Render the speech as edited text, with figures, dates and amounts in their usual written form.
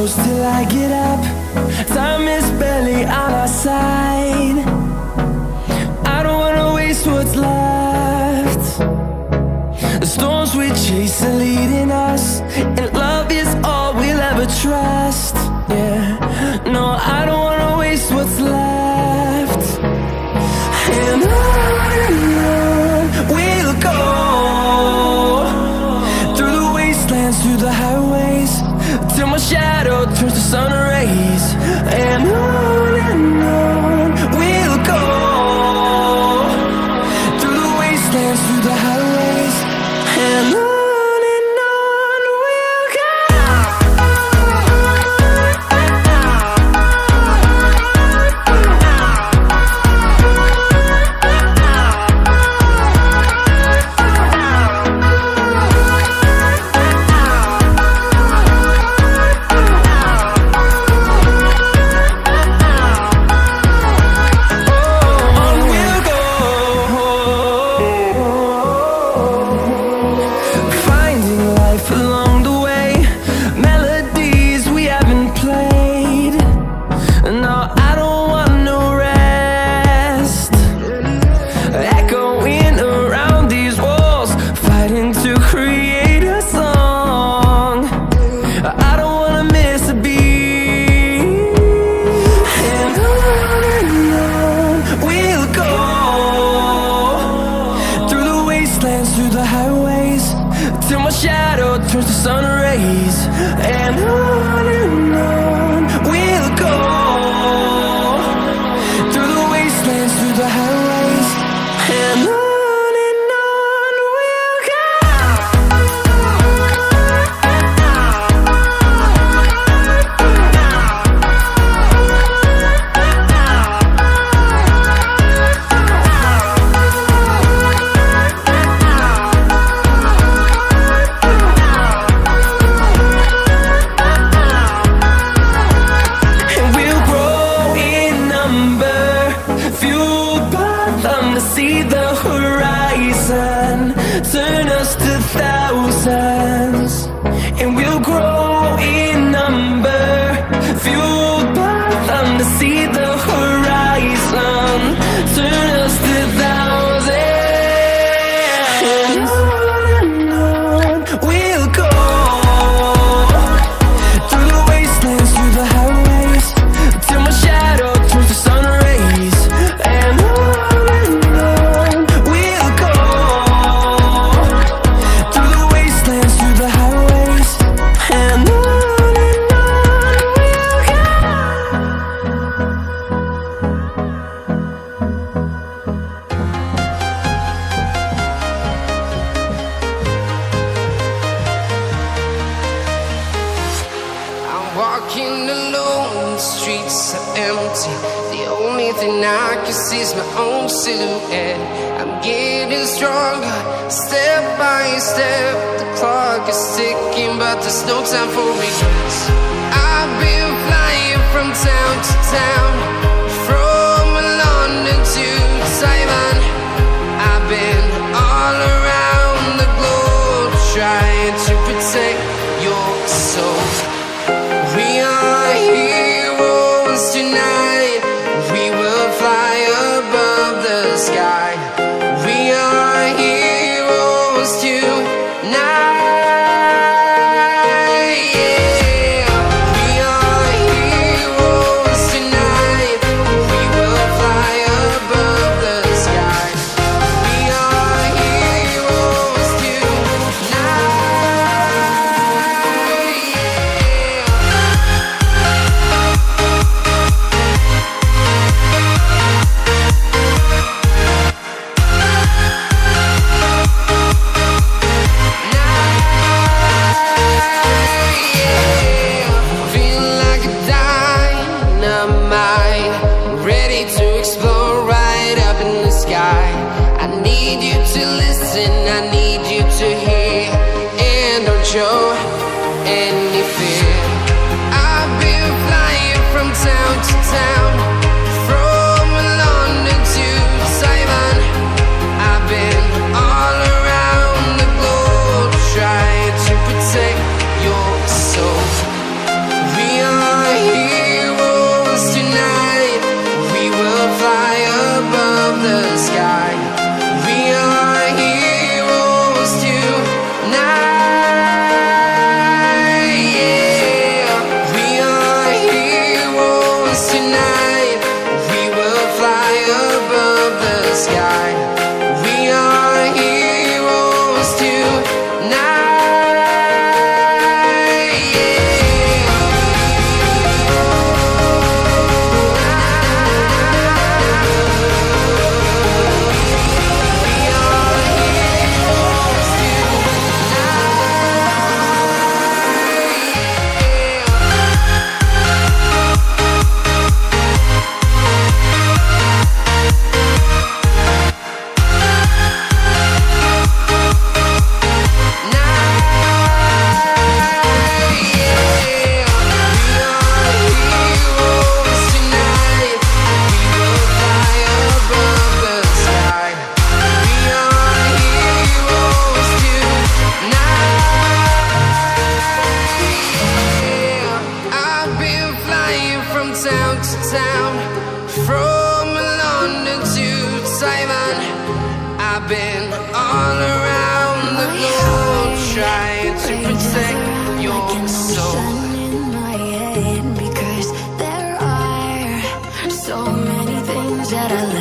close till I get up. Time is barely on our side. I don't wanna waste what's left. The storms we chase are leading us, and love is all we'll ever trust. Yeah, no, I don't wanna waste what's left. And on we'll go, through the wastelands, through the highways, till my shadow turns to sun rays. And on we'll go, through the wastelands, through the highways, and on we'll go. Through the highways, till my shadow turns to sun rays. And on we'll go, through the wastelands, through the highways, and on we'll go. See the horizon turn us to thousands, and we'll grow in number, fueled by them. To see the horizon turn us to thousands, and on we'll go, through the wastelands, through the highways, till my shadow turns to sun rays. And walking alone, the streets are empty. The only thing I can see is my own silhouette. I'm getting stronger, step by step. The clock is ticking, but there's no time for regrets. I've been flying from town to town, from London to Taiwan. I've been all around the globe, trying to protect your soul. We are heroes tonight. We will fly above the sky. We are heroes tonight. Yeah. We are heroes tonight. We will fly above the sky. We are heroes tonight. Show any fear. I've been flying from town to town, from London to Taiwan. I've been all around the globe, trying to protect your soul. We town, from London to Taiwan. I've been all around the globe trying to protect your soul. In my head, because there are so many things that I